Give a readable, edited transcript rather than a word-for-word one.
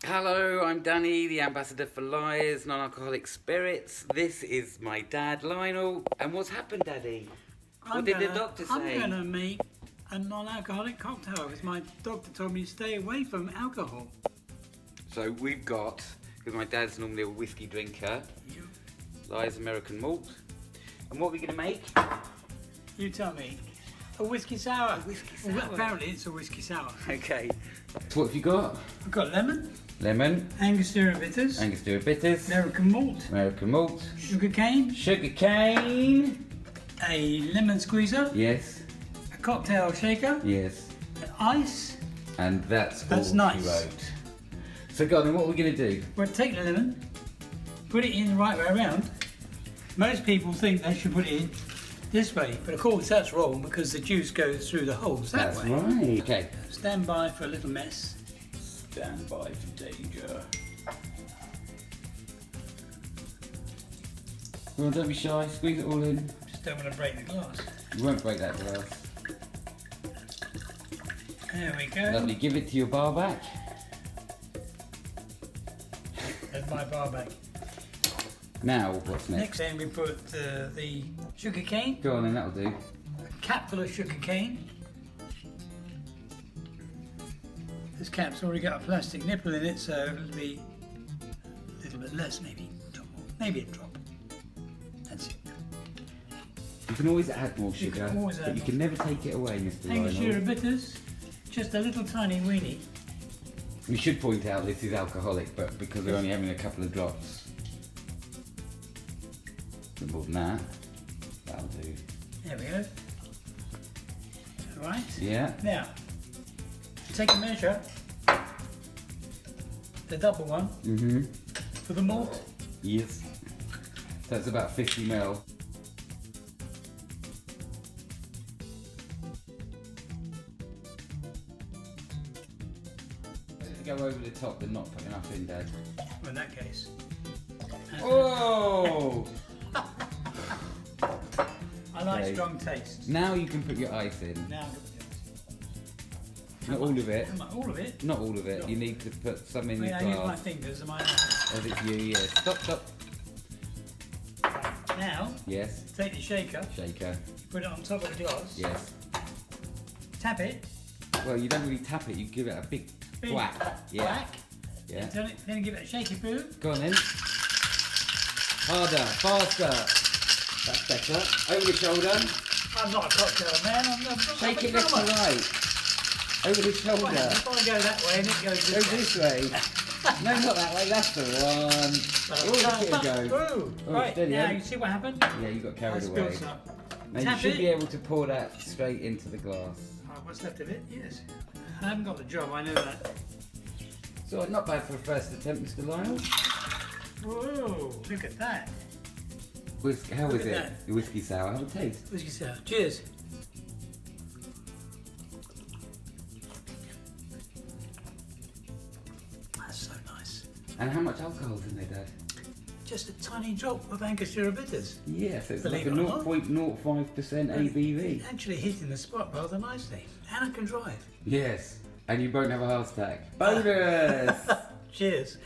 Hello, I'm Danny, the ambassador for Lyre's non-alcoholic spirits. This is my dad, Lionel. And what's happened, Daddy? What did the doctor say? I'm going to make a non-alcoholic cocktail because my doctor told me to stay away from alcohol. So we've got, because my dad's normally a whiskey drinker, Lyre's American Malt. And what are we going to make? You tell me. A whiskey sour. A whiskey sour. Well, apparently it's a whiskey sour. Okay. So what have you got? I've got lemon. Lemon. Angostura bitters. Angostura bitters. American malt. American malt. Sugar cane. Sugar cane. A lemon squeezer. Yes. A cocktail shaker. Yes. Ice. And that's all nice. she wrote. So go on, then what are we going to do? We'll take the lemon, put it in the right way around. Most people think they should put it in this way, but of course that's wrong because the juice goes through the holes that way. That's right. Okay. Stand by for a little mess. Stand by for danger. Well, don't be shy. Squeeze it all in. Just don't want to break the glass. You won't break that glass. There we go. Lovely. Give it to your bar back. There's my bar back. Now, what's next? Next then we put the sugar cane. Go on then, that'll do. A cap full of sugar cane. This cap's already got a plastic nipple in it, so it'll be a little bit less, maybe a drop. That's it. You can always add more sugar, can always add but you more. can never take it away, Mr. Angostura Lionel. bitters, just a little tiny weenie. We should point out this is alcoholic, but because we're only having a couple of drops, no more than that, that'll do. There we go. Alright. Yeah. Now, take a measure, the double one, for the malt. Yes. That's about 50 ml. Go over the top and not put enough in, Dad. Well, in that case. Oh! I like Okay. strong taste. Now you can put your ice in. Now, Not all of it. all of it? Not all of it. You need to put some in your I use my glass. fingers and my As it's you, yeah. Stop. Now, Yes. take the shaker, Shaker. put it on top of the glass, Yes. tap it, Well, you don't really tap it. You give it a big whack. Yeah. whack, Yeah. then give it a shaky poo. Go on then. Harder, faster. That's better. Over the shoulder. I'm not a cocktail man, I'm not Shake a it left drummer. to right. Over the shoulder. Well, if I go that way and it goes Go this way. this way. No, not that way. That's the one. Oh, look at it go. Ooh. Oh, Right, steady, now eh? you see what happened? Yeah, you got I carried spilled away. some. Now you Tap should it. be able to pour that straight into the glass. What's left of it? Yes. I haven't got the job, I know that. So not bad for a first attempt, Mr. Lionel. Whoa, look at that. How Look is at it? that. The whiskey sour. Have a taste. Whiskey sour. Cheers. That's so nice. And how much alcohol's in there, Dad? Just a tiny drop of Angostura bitters. Yes, it's Believe like a it or not. 0.05% ABV. It's actually hitting the spot rather nicely. And I can drive. Yes, and you won't have a heart attack. Bonus! Cheers.